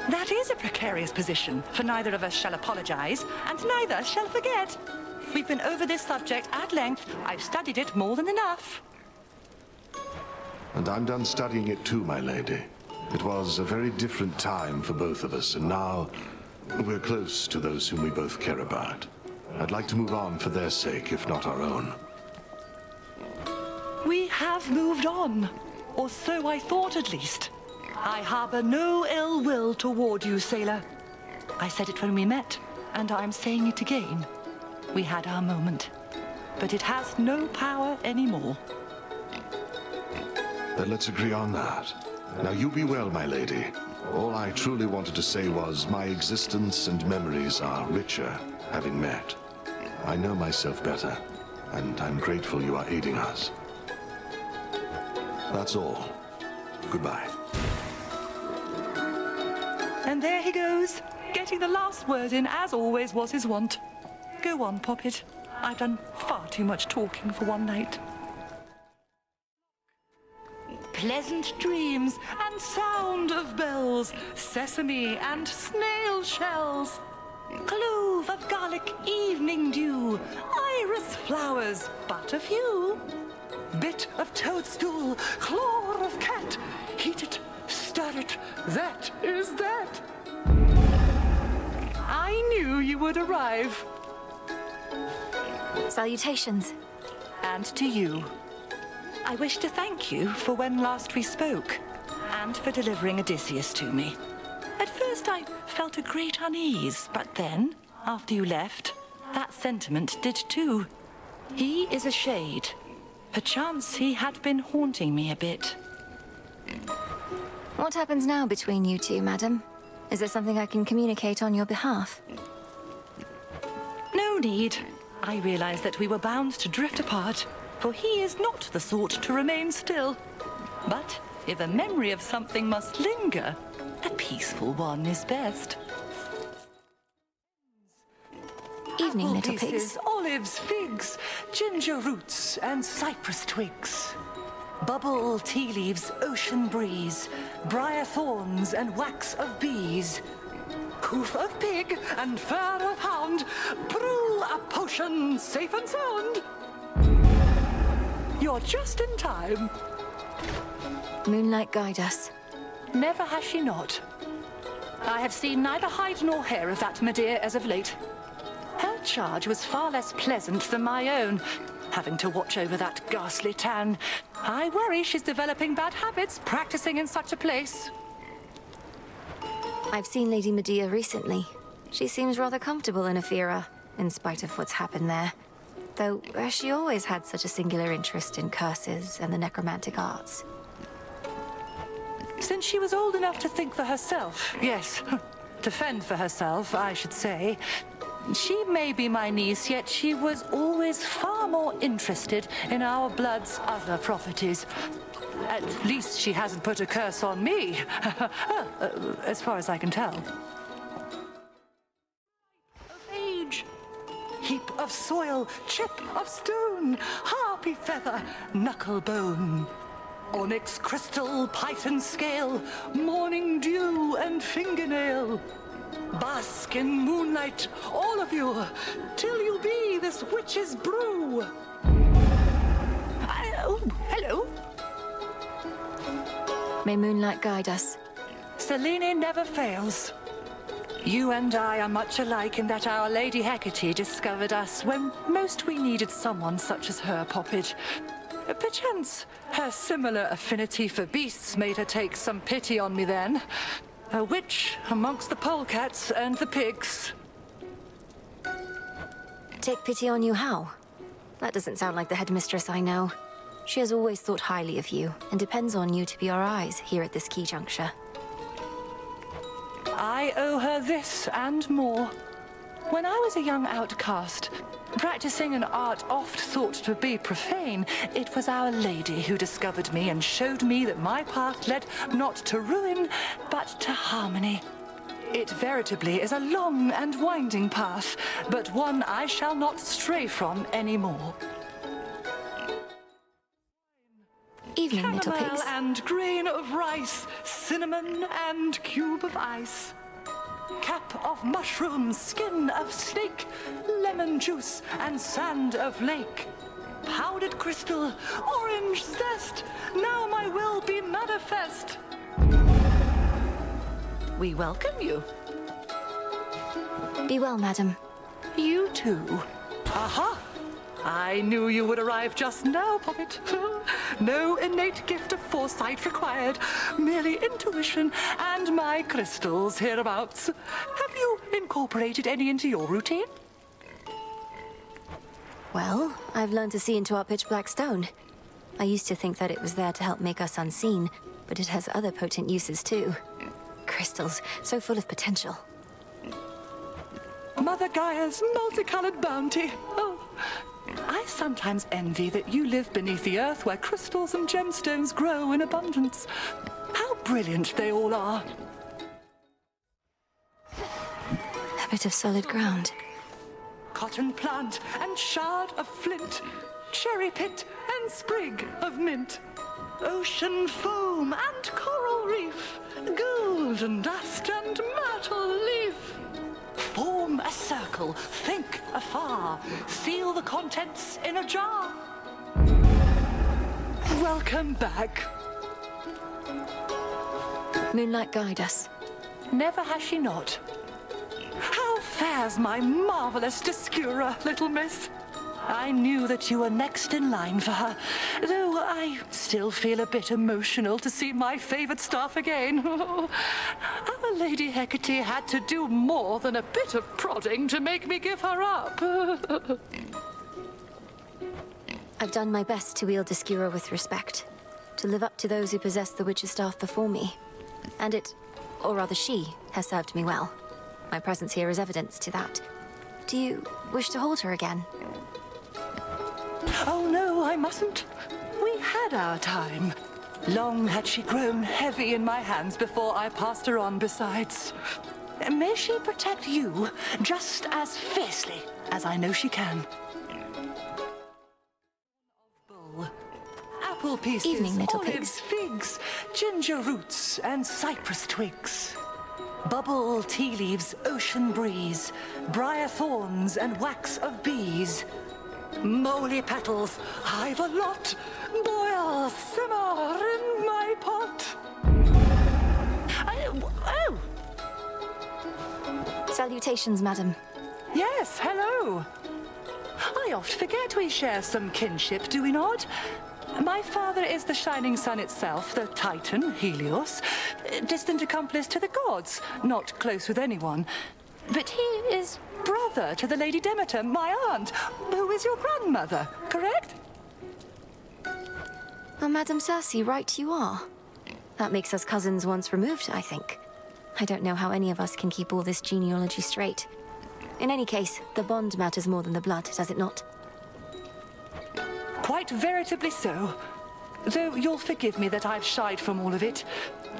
That is a precarious position, for neither of us shall apologize, and neither shall forget. We've been over this subject at length. I've studied it more than enough. And I'm done studying it too, my lady. It was a very different time for both of us, and now we're close to those whom we both care about. I'd like to move on for their sake, if not our own. We have moved on, or so I thought at least. I harbor no ill will toward you, sailor. I said it when we met, and I'm saying it again. We had our moment, but it has no power anymore. Then let's agree on that. Now you be well, my lady. All I truly wanted to say was my existence and memories are richer, having met. I know myself better, and I'm grateful you are aiding us. That's all. Goodbye. And there he goes, getting the last word in, as always was his wont. Go on, Poppet. I've done far too much talking for one night. pleasant dreams and sound of bells, sesame and snail shells, clove of garlic evening dew, iris flowers but a few, bit of toadstool, claw of cat, heat it, stir it, that is that. I knew you would arrive. Salutations. And to you. I wish to thank you for when last we spoke, and for delivering Odysseus to me. At first I felt a great unease, but then, after you left, that sentiment did too. He is a shade. Perchance he had been haunting me a bit. What happens now between you two, madam? Is there something I can communicate on your behalf? No need. I realized that we were bound to drift apart, for he is not the sort to remain still. But if a memory of something must linger, a peaceful one is best. Evening, Apple little pieces, pigs. olives, figs, ginger roots, and cypress twigs. Bubble, tea leaves, ocean breeze, briar thorns, and wax of bees. Hoof of pig and fur of hound, brew a potion safe and sound. You're just in time. Moonlight, guide us. Never has she not. I have seen neither hide nor hair of that Medea as of late. Her charge was far less pleasant than my own, having to watch over that ghastly tan. I worry she's developing bad habits practicing in such a place. I've seen Lady Medea recently. She seems rather comfortable in Ephira, in spite of what's happened there. Though she always had such a singular interest in curses and the necromantic arts. Since she was old enough to think for herself, yes, to fend for herself, I should say. She may be my niece, yet she was always far more interested in our blood's other properties. At least she hasn't put a curse on me, as far as I can tell. Of age, heap of soil, chip of stone, harpy feather, knuckle bone, onyx crystal, python scale, morning dew and fingernail. Bask in moonlight, all of you, till you be this witch's brew. Oh, hello. May moonlight guide us. Selene never fails. You and I are much alike in that our Lady Hecate discovered us when most we needed someone such as her, Poppet. Perchance her similar affinity for beasts made her take some pity on me then. A witch amongst the polecats and the pigs. Take pity on you how? That doesn't sound like the headmistress I know. She has always thought highly of you, and depends on you to be our eyes here at this key juncture. I owe her this and more. When I was a young outcast, practicing an art oft thought to be profane, it was Our Lady who discovered me and showed me that my path led not to ruin, but to harmony. It veritably is a long and winding path, but one I shall not stray from anymore. Evening, little Caramel pigs. and grain of rice, cinnamon and cube of ice. Cap of mushroom, skin of snake, lemon juice and sand of lake. Powdered crystal, orange zest, now my will be manifest. We welcome you. Be well, madam. You too. Aha! I knew you would arrive just now, Poppet. No innate gift of foresight required, merely intuition and my crystals hereabouts. Have you incorporated any into your routine? Well, I've learned to see into our pitch black stone. I used to think that it was there to help make us unseen, but it has other potent uses too. Crystals, so full of potential. Mother Gaia's multicolored bounty. Oh, I sometimes envy that you live beneath the earth where crystals and gemstones grow in abundance. How brilliant they all are. A bit of solid ground. Cotton plant and shard of flint, cherry pit and sprig of mint. ocean foam and coral reef, golden dust and myrtle leaf. Form a circle, think afar, seal the contents in a jar. Welcome back. Moonlight, guide us. Never has she not. How fares my marvelous Discura, little miss? I knew that you were next in line for her, though I still feel a bit emotional to see my favored staff again. Our Lady Hecate had to do more than a bit of prodding to make me give her up. I've done my best to wield Discura with respect, to live up to those who possessed the witch's staff before me. And it, or rather she, has served me well. My presence here is evidence to that. Do you wish to hold her again? Oh no, I mustn't. We had our time. Long had she grown heavy in my hands before I passed her on besides. May she protect you just as fiercely as I know she can. Apple pieces, Evening, little olives, pigs. figs, ginger roots, and cypress twigs. Bubble tea leaves, ocean breeze, briar thorns, and wax of bees. Moly petals, I've a lot. Boil, simmer in my pot. Oh! Salutations, madam. Yes, hello. I oft forget we share some kinship, do we not? My father is the shining sun itself, the Titan, Helios, distant accomplice to the gods, not close with anyone. But he is brother to the Lady Demeter, my aunt, who is your grandmother, correct? Oh, Madam Circe, right you are. That makes us cousins once removed, I think. I don't know how any of us can keep all this genealogy straight. In any case, the bond matters more than the blood, does it not? Quite veritably so. Though you'll forgive me that I've shied from all of it.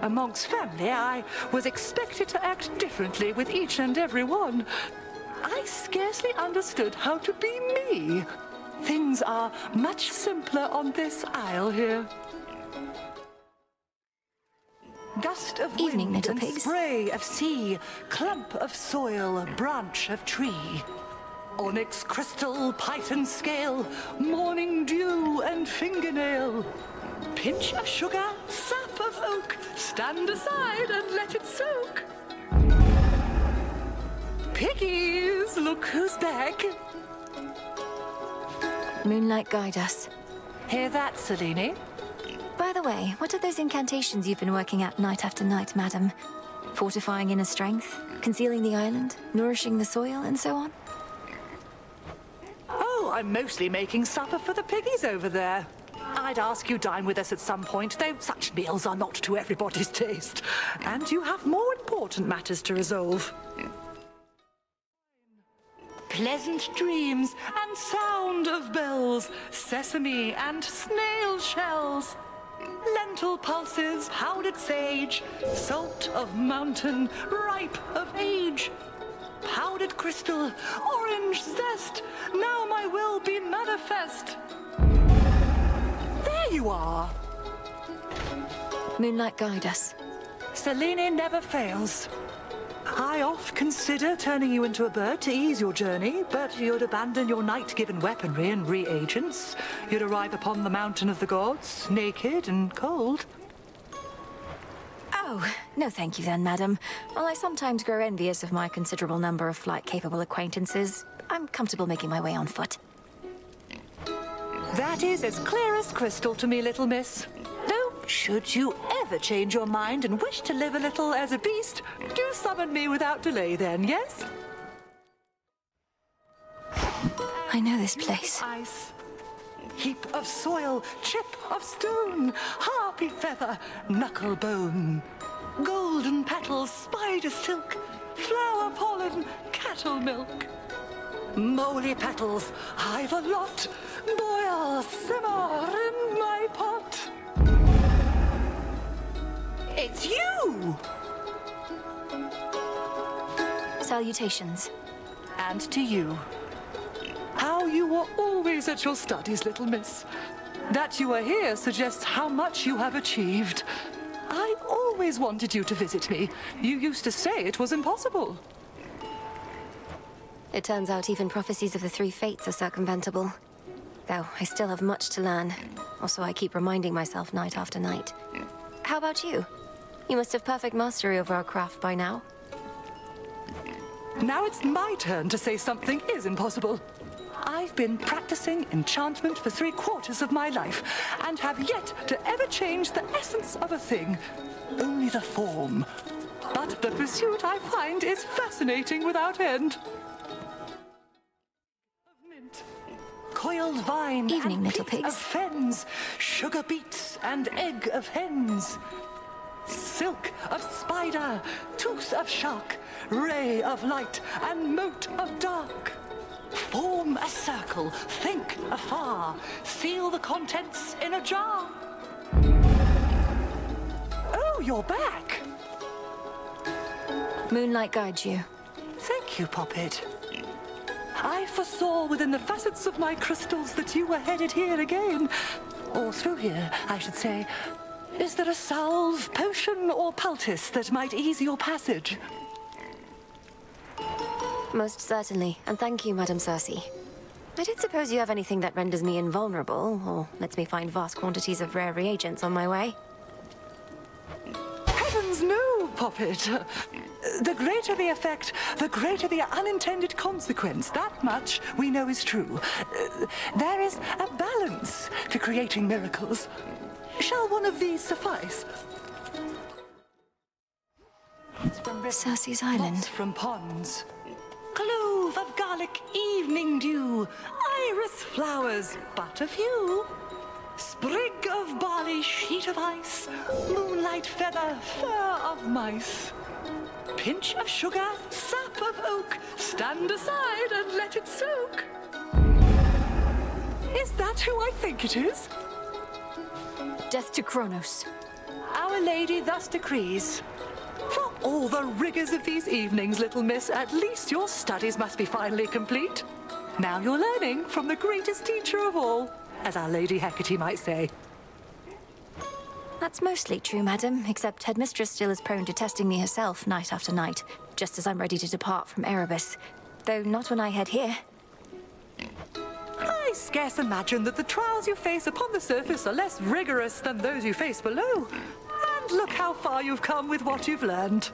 Amongst family, I was expected to act differently with each and every one. I scarcely understood how to be me. Things are much simpler on this isle here. Gust of Evening, wind little and pigs. spray of sea, clump of soil, branch of tree. Onyx crystal, python scale, morning dew and fingernail. Pinch of sugar, sap of oak, stand aside and let it soak. Piggies, look who's back. Moonlight, guide us. Hear that, Selene? By the way, what are those incantations you've been working at night after night, madam? Fortifying inner strength, concealing the island, nourishing the soil, and so on? Oh, I'm mostly making supper for the piggies over there. I'd ask you dine with us at some point, though such meals are not to everybody's taste. And you have more important matters to resolve. Pleasant dreams and sound of bells, sesame and snail shells. Lentil pulses, powdered sage, salt of mountain, ripe of age. Powdered crystal, orange zest, now my will be manifest. There you are. Moonlight, guide us. Selene never fails. I oft consider turning you into a bird to ease your journey, but you'd abandon your night-given weaponry and reagents. You'd arrive upon the mountain of the gods, naked and cold. Oh, no thank you then, madam. While I sometimes grow envious of my considerable number of flight-capable acquaintances, I'm comfortable making my way on foot. That is as clear as crystal to me, little miss. Though, should you ever change your mind and wish to live a little as a beast, do summon me without delay then, yes? I know this place. Ice. Heap of soil, chip of stone, harpy feather, knuckle bone. Golden petals, spider silk, flower pollen, cattle milk. Moly petals, I've a lot. Boil, simmer in my pot. It's you! Salutations. And to you. How you were always at your studies, little miss. That you are here suggests how much you have achieved. I always wanted you to visit me. You used to say it was impossible. It turns out even prophecies of the three fates are circumventable. Though I still have much to learn. Also, I keep reminding myself night after night. How about you? You must have perfect mastery over our craft by now. Now it's my turn to say something is impossible. I've been practicing enchantment for 3/4 of my life, and have yet to ever change the essence of a thing. Only the form. But the pursuit I find is fascinating without end. Mint, coiled vine, Evening, and little peat pigs. of fens, sugar beets and egg of hens. Silk of spider, tooth of shark, ray of light, and mote of dark. Form a circle, think afar, seal the contents in a jar. Oh, you're back. Moonlight guides you. Thank you, Poppet. I foresaw within the facets of my crystals that you were headed here again. Or through here, I should say. Is there a salve, potion, or poultice that might ease your passage? Most certainly, and thank you, Madame Circe. I don't suppose you have anything that renders me invulnerable, or lets me find vast quantities of rare reagents on my way? Heavens no, Poppet. The greater the effect, the greater the unintended consequence. That much we know is true. There is a balance to creating miracles. Shall one of these suffice? Circe's Island. Moss from ponds. Clove of garlic, evening dew. Iris flowers, but a few. Sprig of barley, sheet of ice. Moonlight feather, fur of mice. Pinch of sugar, sap of oak. Stand aside and let it soak. Is that who I think it is? Death to Kronos. Our Lady thus decrees. For all the rigors of these evenings, little miss, at least your studies must be finally complete. Now you're learning from the greatest teacher of all, as our Lady Hecate might say. That's mostly true, madam, except Headmistress still is prone to testing me herself night after night, just as I'm ready to depart from Erebus. Though not when I head here. I scarce imagine that the trials you face upon the surface are less rigorous than those you face below. And look how far you've come with what you've learned.